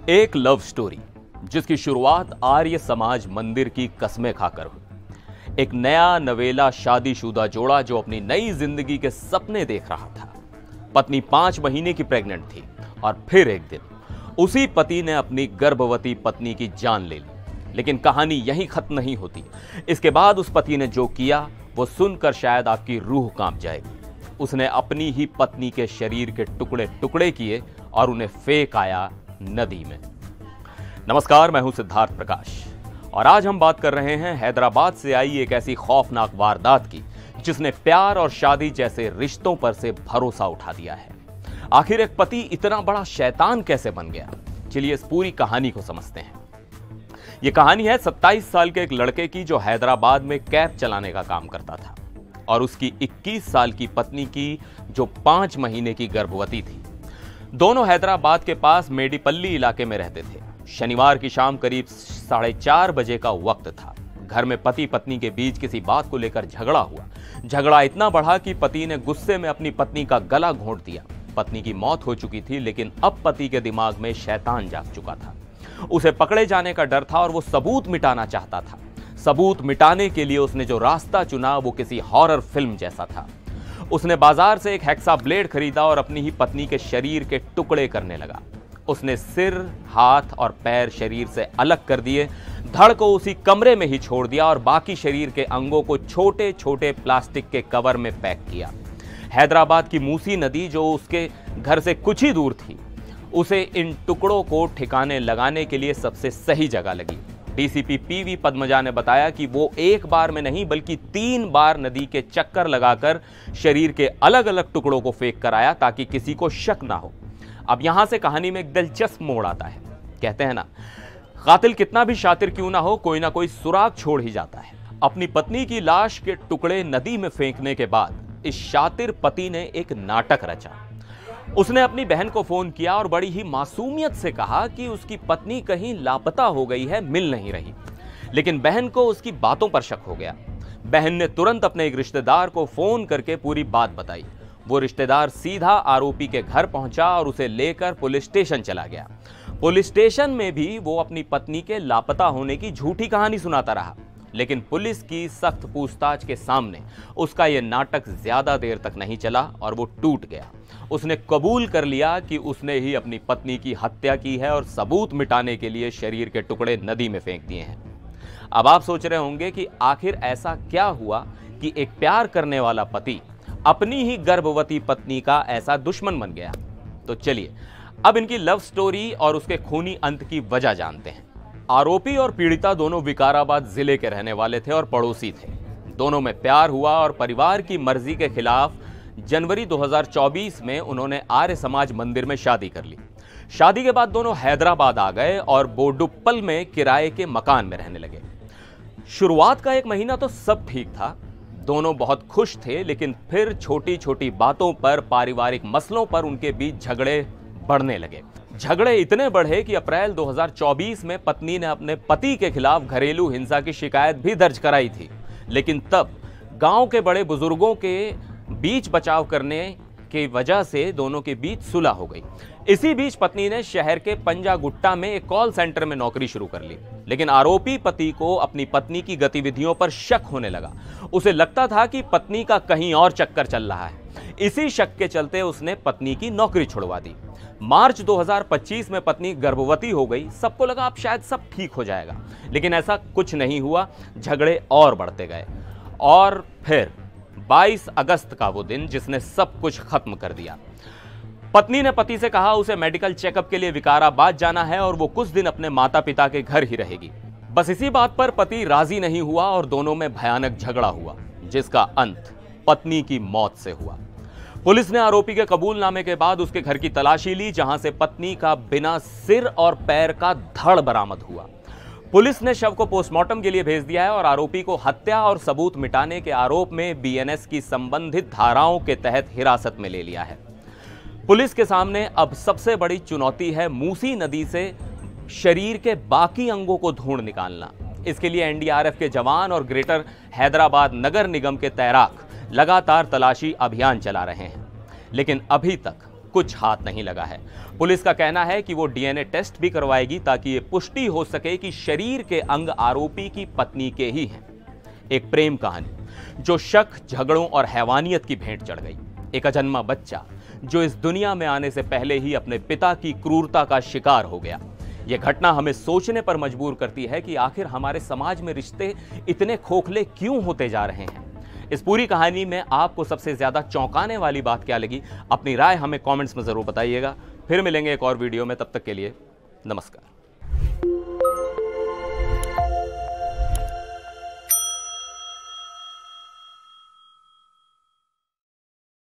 एक love story जिसकी शुरुआत आर्य समाज मंदिर की कस्में खाकर हुई। एक नया नवेला शादीशुदा जोड़ा जो अपनी नई जिंदगी के सपने देख रहा था। पत्नी 5 महीने की प्रेग्नेंट थी और फिर एक दिन उसी पति ने अपनी गर्भवती पत्नी की जान ले ली। लेकिन कहानी यहीं खत्म नहीं होती। इसके बाद उस पति ने जो किया वो सुनकर शायद आपकी रूह कांप जाएगी। उसने अपनी ही पत्नी के शरीर के टुकड़े टुकड़े किए और उन्हें फेंक आया नदी में। नमस्कार, मैं हूं सिद्धार्थ प्रकाश और आज हम बात कर रहे हैं हैदराबाद से आई एक ऐसी खौफनाक वारदात की जिसने प्यार और शादी जैसे रिश्तों पर से भरोसा उठा दिया है। आखिर एक पति इतना बड़ा शैतान कैसे बन गया? चलिए इस पूरी कहानी को समझते हैं। यह कहानी है 27 साल के एक लड़के की जो हैदराबाद में कैब चलाने का काम करता था और उसकी 21 साल की पत्नी की जो 5 महीने की गर्भवती थी। दोनों हैदराबाद के पास मेडीपल्ली इलाके में रहते थे। शनिवार की शाम करीब 4:30 बजे का वक्त था। घर में पति पत्नी के बीच किसी बात को लेकर झगड़ा हुआ। झगड़ा इतना बढ़ा कि पति ने गुस्से में अपनी पत्नी का गला घोंट दिया। पत्नी की मौत हो चुकी थी, लेकिन अब पति के दिमाग में शैतान जाग चुका था। उसे पकड़े जाने का डर था और वो सबूत मिटाना चाहता था। सबूत मिटाने के लिए उसने जो रास्ता चुना वो किसी हॉरर फिल्म जैसा था। उसने बाजार से एक हेक्सा ब्लेड खरीदा और अपनी ही पत्नी के शरीर के टुकड़े करने लगा। उसने सिर, हाथ और पैर शरीर से अलग कर दिए, धड़ को उसी कमरे में ही छोड़ दिया और बाकी शरीर के अंगों को छोटे छोटे प्लास्टिक के कवर में पैक किया। हैदराबाद की मूसी नदी जो उसके घर से कुछ ही दूर थी, उसे इन टुकड़ों को ठिकाने लगाने के लिए सबसे सही जगह लगी। डीसीपी पीवी पद्मजा ने बताया कि वो एक बार में नहीं बल्कि 3 बार नदी के चक्कर लगाकर शरीर के अलग अलग टुकड़ों को फेंक कर आया ताकि किसी को शक ना हो। अब यहां से कहानी में एक दिलचस्प मोड़ आता है। कहते हैं ना, कातिल कितना भी शातिर क्यों ना हो, कोई ना कोई सुराग छोड़ ही जाता है। अपनी पत्नी की लाश के टुकड़े नदी में फेंकने के बाद इस शातिर पति ने एक नाटक रचा। उसने अपनी बहन को फोन किया और बड़ी ही मासूमियत से कहा कि उसकी पत्नी कहीं लापता हो गई है, मिल नहीं रही। लेकिन बहन को उसकी बातों पर शक हो गया। बहन ने तुरंत अपने एक रिश्तेदार को फोन करके पूरी बात बताई। वो रिश्तेदार सीधा आरोपी के घर पहुंचा और उसे लेकर पुलिस स्टेशन चला गया। पुलिस स्टेशन में भी वो अपनी पत्नी के लापता होने की झूठी कहानी सुनाता रहा। लेकिन पुलिस की सख्त पूछताछ के सामने उसका यह नाटक ज्यादा देर तक नहीं चला और वो टूट गया। उसने कबूल कर लिया कि उसने ही अपनी पत्नी की हत्या की है और सबूत मिटाने के लिए शरीर के टुकड़े नदी में फेंक दिए हैं। अब आप सोच रहे होंगे कि आखिर ऐसा क्या हुआ कि एक प्यार करने वाला पति अपनी ही गर्भवती पत्नी का ऐसा दुश्मन बन गया। तो चलिए अब इनकी लव स्टोरी और उसके खूनी अंत की वजह जानते हैं। आरोपी और पीड़िता दोनों विकाराबाद जिले के रहने वाले थे और पड़ोसी थे। दोनों में प्यार हुआ और परिवार की मर्जी के खिलाफ जनवरी 2024 में उन्होंने आर्य समाज मंदिर में शादी कर ली। शादी के बाद दोनों हैदराबाद आ गए और बोडुप्पल में किराए के मकान में रहने लगे। शुरुआत का 1 महीना तो सब ठीक था, दोनों बहुत खुश थे। लेकिन फिर छोटी छोटी बातों पर, पारिवारिक मसलों पर उनके बीच झगड़े बढ़ने लगे। झगड़े इतने बढ़े कि अप्रैल 2024 में पत्नी ने अपने पति के खिलाफ घरेलू हिंसा की शिकायत भी दर्ज कराई थी। लेकिन तब गांव के बड़े बुजुर्गों के बीच बचाव करने की वजह से दोनों के बीच सुलह हो गई। इसी बीच पत्नी ने शहर के पंजागुट्टा में एक कॉल सेंटर में नौकरी शुरू कर ली। लेकिन आरोपी पति को अपनी पत्नी की गतिविधियों पर शक होने लगा। उसे लगता था कि पत्नी का कहीं और चक्कर चल रहा है। इसी शक के चलते उसने पत्नी की नौकरी छुड़वा दी। मार्च 2025 में पत्नी गर्भवती हो गई। सबको लगा अब शायद सब ठीक हो जाएगा, लेकिन ऐसा कुछ नहीं हुआ। झगड़े और बढ़ते गए और फिर 22 अगस्त का वो दिन जिसने सब कुछ खत्म कर दिया। पत्नी ने पति से कहा उसे मेडिकल चेकअप के लिए विकाराबाद जाना है और वो कुछ दिन अपने माता पिता के घर ही रहेगी। बस इसी बात पर पति राजी नहीं हुआ और दोनों में भयानक झगड़ा हुआ, जिसका अंत पत्नी की मौत से हुआ। पुलिस ने आरोपी के कबूलनामे के बाद उसके घर की तलाशी ली, जहां से पत्नी का बिना सिर और पैर का धड़ बरामद हुआ। पुलिस ने शव को पोस्टमार्टम के लिए भेज दिया है और आरोपी को हत्या और सबूत मिटाने के आरोप में बीएनएस की संबंधित धाराओं के तहत हिरासत में ले लिया है। पुलिस के सामने अब सबसे बड़ी चुनौती है मूसी नदी से शरीर के बाकी अंगों को ढूंढ निकालना। इसके लिए एनडीआरएफ के जवान और ग्रेटर हैदराबाद नगर निगम के तैराक लगातार तलाशी अभियान चला रहे हैं। लेकिन अभी तक कुछ हाथ नहीं लगा है। पुलिस का कहना है कि वो डीएनए टेस्ट भी करवाएगी ताकि ये पुष्टि हो सके कि शरीर के अंग आरोपी की पत्नी के ही हैं। एक प्रेम कहानी जो शक, झगड़ों और हैवानियत की भेंट चढ़ गई। एक अजन्मा बच्चा जो इस दुनिया में आने से पहले ही अपने पिता की क्रूरता का शिकार हो गया। यह घटना हमें सोचने पर मजबूर करती है कि आखिर हमारे समाज में रिश्ते इतने खोखले क्यों होते जा रहे हैं। इस पूरी कहानी में आपको सबसे ज्यादा चौंकाने वाली बात क्या लगी? अपनी राय हमें कमेंट्स में जरूर बताइएगा। फिर मिलेंगे एक और वीडियो में, तब तक के लिए नमस्कार।